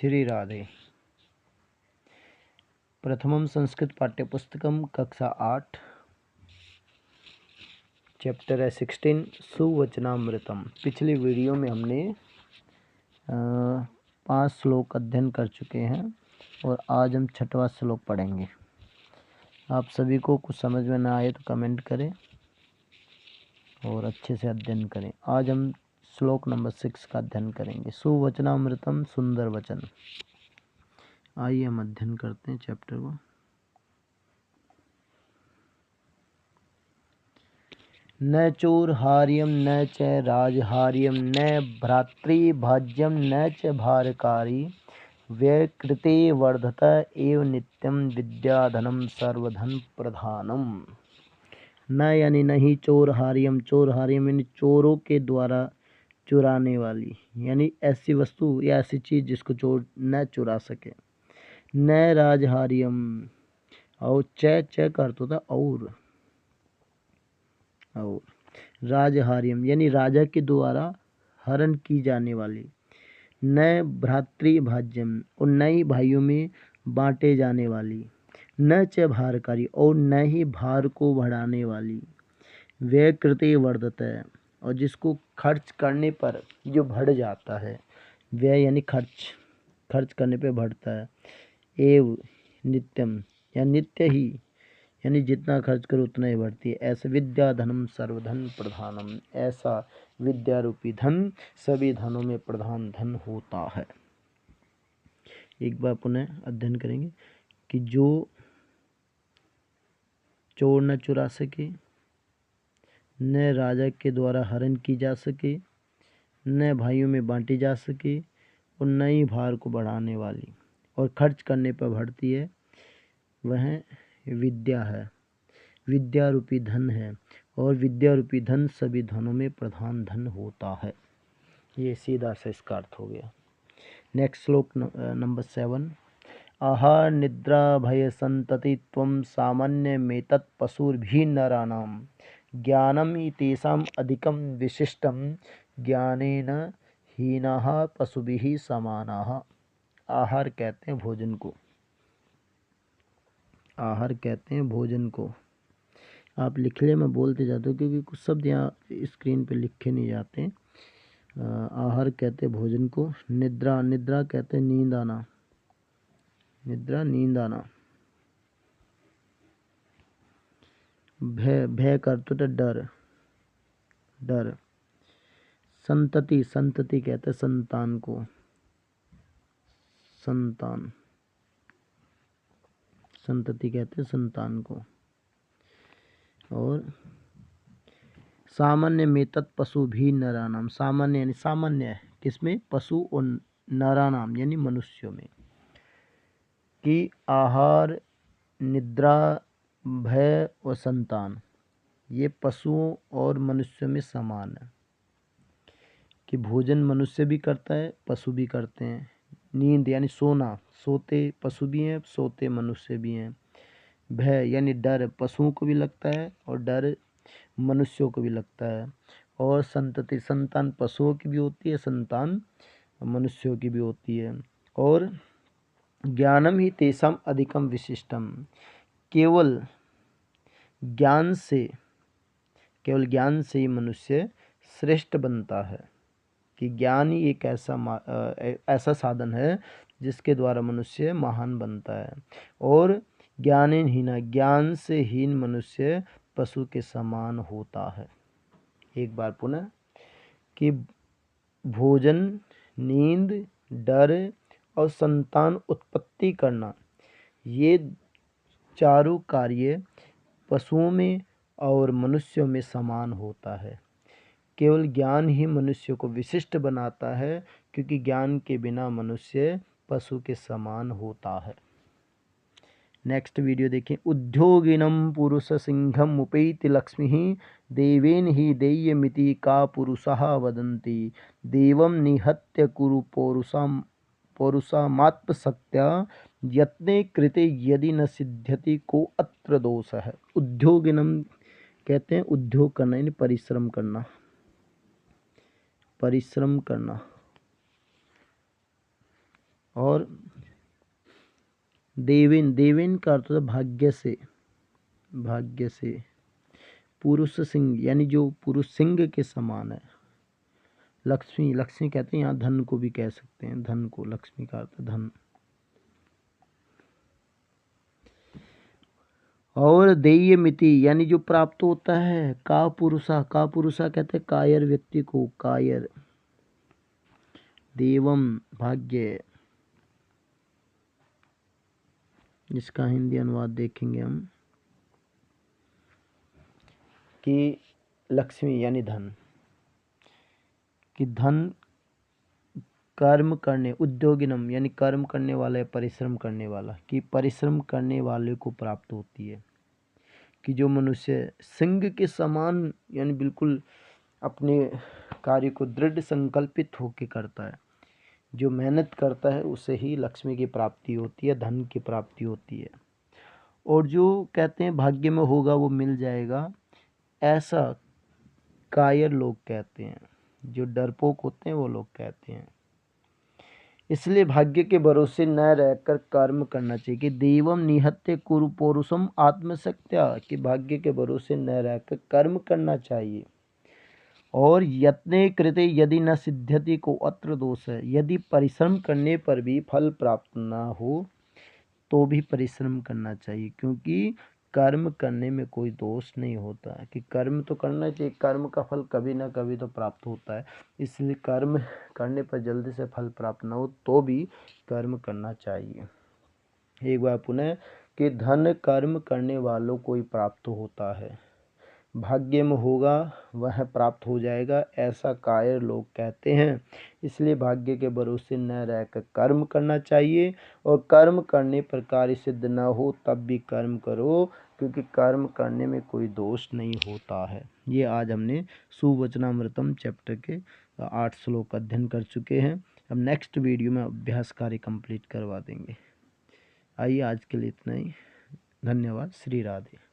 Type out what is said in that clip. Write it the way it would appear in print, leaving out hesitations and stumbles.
श्री राधे। प्रथमं संस्कृत पाठ्यपुस्तकं कक्षा 8 चैप्टर है 16 सुवचनामृतम। पिछली वीडियो में हमने 5 श्लोक अध्ययन कर चुके हैं और आज हम 6वां श्लोक पढ़ेंगे। आप सभी को कुछ समझ में ना आए तो कमेंट करें और अच्छे से अध्ययन करें। आज हम श्लोक नंबर 6 का अध्ययन करेंगे। सुवचनामृतम, सुंदर वचन। आइए हम अध्ययन करते हैं चैप्टर को। न चोरहार्यम न च राजहार्यम न भ्रातृभाज्यम न च भारकारी व्यकृते वर्धत एव नित्यम विद्याधनम सर्वधन प्रधानम। न यानी नहीं, चोरहार्यम, चोरहार्यम यानी चोरों के द्वारा चुराने वाली, यानी ऐसी वस्तु या ऐसी चीज जिसको चोर न चुरा सके। न राजहार्यम, और च का अर्थ होता और राजहार्यम यानी राजा के द्वारा हरण की जाने वाली। न भ्रातृभाज्यम, और न ही भाइयों में बांटे जाने वाली। न च भारकारी, और न ही भार को बढ़ाने वाली। व्यय कृते वर्धत है, और जिसको खर्च करने पर जो बढ़ जाता है। व्यय यानी खर्च करने पे बढ़ता है। एव नित्यम या नित्य ही, यानी जितना खर्च करो उतना ही बढ़ती है। ऐसा विद्या धनम सर्वधन प्रधानम, ऐसा विद्या रूपी धन सभी धनों में प्रधान धन होता है। एक बार पुनः अध्ययन करेंगे कि जो चोर न चुरा सके, न राजा के द्वारा हरण की जा सके, न भाइयों में बांटी जा सके, और न ही भार को बढ़ाने वाली और खर्च करने पर बढ़ती है, वह विद्या है, विद्या रूपी धन है। और विद्या रूपी धन सभी धनों में प्रधान धन होता है। ये सीधा सा इसका अर्थ हो गया। नेक्स्ट श्लोक नंबर 7। आहार निद्रा भय संतति त्वं सामान्य मेतत् पशुर्भि नराणाम ज्ञानम तेषाम अधिकम विशिष्टम ज्ञानेन हीनाः पशुभिः समानाः। आहार कहते हैं भोजन को। आहार कहते हैं भोजन को। आप लिख ले, मैं बोलते जाता हूँ क्योंकि कुछ शब्द यहाँ स्क्रीन पे लिखे नहीं जाते। आहार कहते हैं भोजन को। निद्रा, निद्रा कहते हैं नींद आना, निद्रा नींद आना। भय, भय करते तो डर, डर। संतति, संतति कहते हैं संतान को, संतान, संतति कहते हैं संतान को। और सामान्य में तत् पशु भी नरानाम, सामान्य यानी सामान्य है किसमें? पशु और नरानाम यानी मनुष्यों में। कि आहार, निद्रा, भय और संतान ये पशुओं और मनुष्यों में समान है। कि भोजन मनुष्य भी करता है, पशु भी करते हैं। नींद यानी सोना, सोते पशु भी हैं, सोते मनुष्य भी हैं। भय यानी डर, पशुओं को भी लगता है और डर मनुष्यों को भी लगता है। और संतति, संतान पशुओं की भी होती है, संतान मनुष्यों की भी होती है। और ज्ञानम ही तेषाम अधिकम विशिष्टम, केवल ज्ञान से, केवल ज्ञान से ही मनुष्य श्रेष्ठ बनता है। कि ज्ञान ही एक ऐसा साधन है जिसके द्वारा मनुष्य महान बनता है। और ज्ञानेन हीना, ज्ञान से हीन मनुष्य पशु के समान होता है। एक बार पुनः कि भोजन, नींद, डर और संतान उत्पत्ति करना, ये चारों कार्य पशुओं में और मनुष्यों में समान होता है। केवल ज्ञान ही मनुष्य को विशिष्ट बनाता है, क्योंकि ज्ञान के बिना मनुष्य पशु के समान होता है। नेक्स्ट वीडियो देखें। उद्योगिनम पुरुष सिंहम उपैति लक्ष्मी देवेन ही देयमिति का पुरुषः वदन्ति देवम निहत्य कुरु पौरुषामात्मशक्त्या यत्ने कृते यदि न सिद्ध्यति को अत्र दोष है। उद्योगिनम कहते हैं उद्योग करना यानी परिश्रम करना, परिश्रम करना। और देवेन, देवेन का अर्थ होता है भाग्य से, भाग्य से। पुरुष सिंह यानी जो पुरुष सिंह के समान है। लक्ष्मी, लक्ष्मी कहते हैं यहाँ धन को भी कह सकते हैं, धन को, लक्ष्मी का अर्थ है धन। और देय मिति यानी जो प्राप्त होता है। का पुरुषा, का पुरुषा कहते हैं कायर व्यक्ति को, कायर। देवम भाग्य, इसका हिंदी अनुवाद देखेंगे हम कि लक्ष्मी यानी धन, कि धन कर्म करने, उद्योगिनम यानी कर्म करने वाला है, परिश्रम करने वाला, कि परिश्रम करने वाले को प्राप्त होती है। कि जो मनुष्य सिंह के समान यानी बिल्कुल अपने कार्य को दृढ़ संकल्पित होकर करता है, जो मेहनत करता है, उसे ही लक्ष्मी की प्राप्ति होती है, धन की प्राप्ति होती है। और जो कहते हैं भाग्य में होगा वो मिल जाएगा, ऐसा कायर लोग कहते हैं, जो डरपोक होते हैं वो लोग कहते हैं। इसलिए भाग्य के भरोसे न रहकर कर्म करना चाहिए। कि देवम निहत्य कुरु पौरुषम आत्मशक्त्या, कि भाग्य के भरोसे न रहकर कर्म करना चाहिए। और यत्ने कृते यदि न सिद्ध्यति को अत्र दोष है, यदि परिश्रम करने पर भी फल प्राप्त ना हो तो भी परिश्रम करना चाहिए, क्योंकि कर्म करने में कोई दोष नहीं होता है। कि कर्म तो करना चाहिए, कर्म का फल कभी ना कभी तो प्राप्त होता है, इसलिए कर्म करने पर जल्दी से फल प्राप्त ना हो तो भी कर्म करना चाहिए। एक बार पुनः, कि धन कर्म करने वालों को ही प्राप्त होता है, भाग्य में होगा वह प्राप्त हो जाएगा, ऐसा कायर लोग कहते हैं। इसलिए भाग्य के भरोसे न रहकर कर्म करना चाहिए, और कर्म करने पर कार्य सिद्ध न हो तब भी कर्म करो, क्योंकि कर्म करने में कोई दोष नहीं होता है। ये आज हमने सुवचनामृतम चैप्टर के 8 श्लोक अध्ययन कर चुके हैं। अब नेक्स्ट वीडियो में अभ्यास कार्य कंप्लीट करवा देंगे। आइए आज के लिए इतना ही। धन्यवाद। श्री राधे।